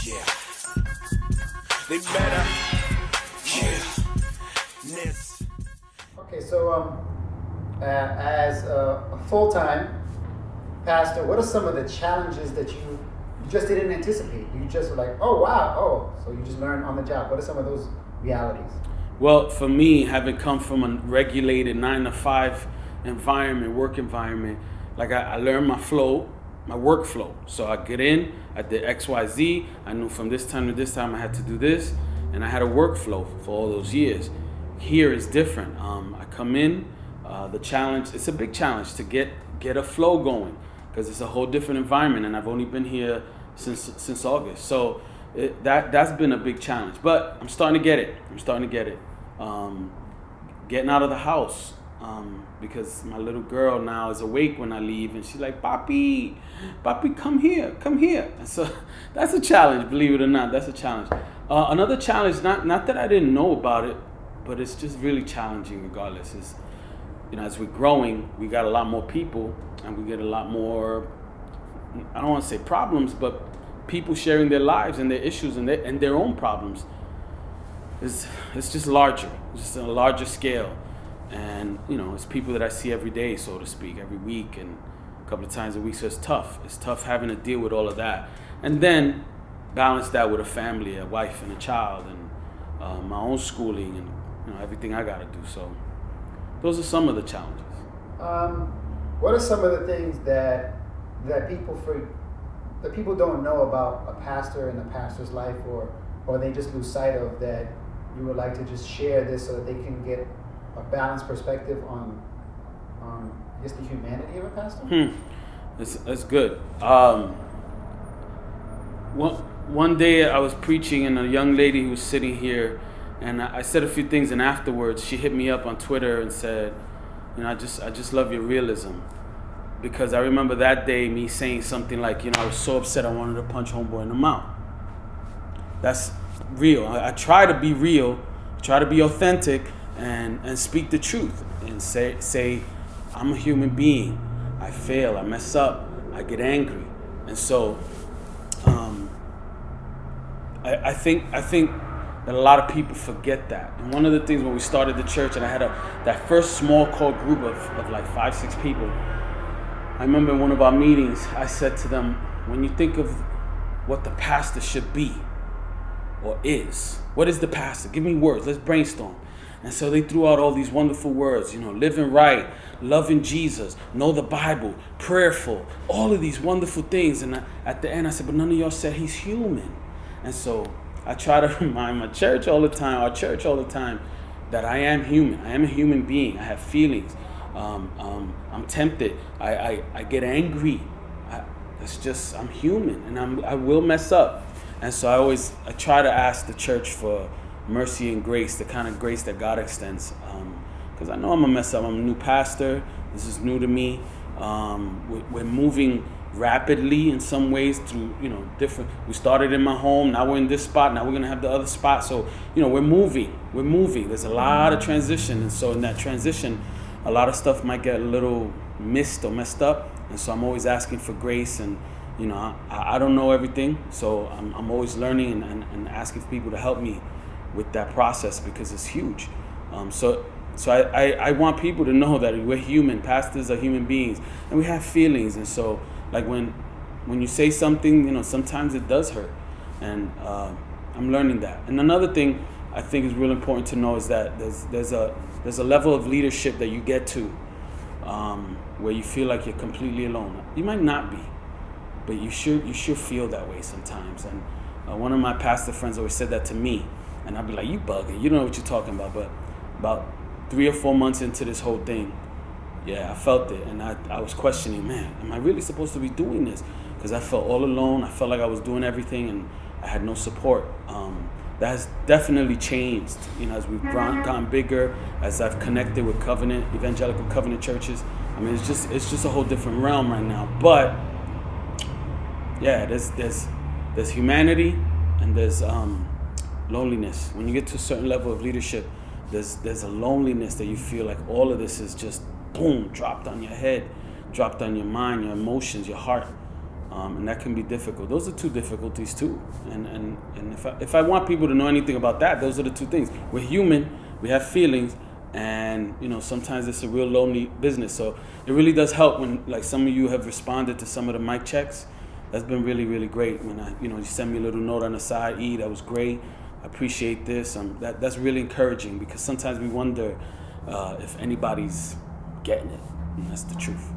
Yeah. They better. Yeah. This. Okay, so as a full-time pastor, what are some of the challenges that you just didn't anticipate? You just were like, oh wow, so you just learned on the job. What are some of those realities? Well, for me, having come from a regulated 9-to-5 environment, work environment, like I learned my flow, my workflow. So I get in, I did XYZ, I knew from this time to this time I had to do this, and I had a workflow for all those years. Here is different. I come in, the challenge, it's a big challenge to get a flow going because it's a whole different environment, and I've only been here since August. So that's been a big challenge, but I'm starting to get it. Getting out of the house, because my little girl now is awake when I leave, and she's like, Papi, come here. And so that's a challenge, believe it or not, that's a challenge. Another challenge, not that I didn't know about it, but it's just really challenging regardless, is, as we're growing, we got a lot more people, and we get a lot more, I don't want to say problems, but people sharing their lives and their issues and their own problems. It's just larger. It's just a larger scale. And, it's people that I see every day, so to speak, every week and a couple of times a week. So it's tough. It's tough having to deal with all of that. And then balance that with a family, a wife and a child, and my own schooling and, everything I got to do. So those are some of the challenges. What are some of the things that people don't know about a pastor and a pastor's life, or they just lose sight of, that you would like to just share this so that they can get a balanced perspective on just the humanity of a pastor? That's good. One day I was preaching, and a young lady who was sitting here, and I said a few things, and afterwards she hit me up on Twitter and said, I just love your realism. Because I remember that day me saying something like, I was so upset I wanted to punch homeboy in the mouth. That's real. I try to be real, try to be authentic, and speak the truth, and say I'm a human being. I fail, I mess up, I get angry. And so I think that a lot of people forget that. And one of the things when we started the church, and I had that first small core group of like 5-6 people, I remember in one of our meetings, I said to them, when you think of what the pastor should be or is, what is the pastor? Give me words, let's brainstorm. And so they threw out all these wonderful words, living right, loving Jesus, know the Bible, prayerful, all of these wonderful things. And at the end I said, but none of y'all said he's human. And so I try to remind our church all the time, that I am human. I am a human being. I have feelings. I'm tempted. I get angry. I'm human, and I will mess up. And so I try to ask the church for mercy and grace, the kind of grace that God extends. Because I know I'm a mess up. I'm a new pastor. This is new to me. We're moving rapidly in some ways through, different. We started in my home. Now we're in this spot. Now we're gonna have the other spot. So, we're moving. There's a lot of transition, and so in that transition, a lot of stuff might get a little missed or messed up. And so I'm always asking for grace, and I don't know everything, so I'm always learning and asking for people to help me with that process, because it's huge. So I want people to know that we're human. Pastors are human beings, and we have feelings. And so, like when you say something, sometimes it does hurt, and I'm learning that. And another thing I think is real important to know is that there's a level of leadership that you get to, where you feel like you're completely alone. You might not be, but you sure feel that way sometimes. And one of my pastor friends always said that to me, and I'd be like, you bugging, you don't know what you're talking about. But about 3 or 4 months into this whole thing, I felt it, and I was questioning, man, am I really supposed to be doing this? Because I felt all alone. I felt like I was doing everything, and I had no support. That has definitely changed, as we've gotten bigger, as I've connected with evangelical covenant churches. I mean, it's just a whole different realm right now. But there's humanity, and there's loneliness. When you get to a certain level of leadership, there's a loneliness that you feel like all of this is just boom, dropped on your head, dropped on your mind, your emotions, your heart. and that can be difficult. Those are two difficulties too. And if I want people to know anything about that, those are the two things. We're human, we have feelings, and sometimes it's a real lonely business. So it really does help when like some of you have responded to some of the mic checks. That's been really, really great. When you send me a little note on the side, that was great. I appreciate this. That's really encouraging, because sometimes we wonder if anybody's getting it, and that's the truth.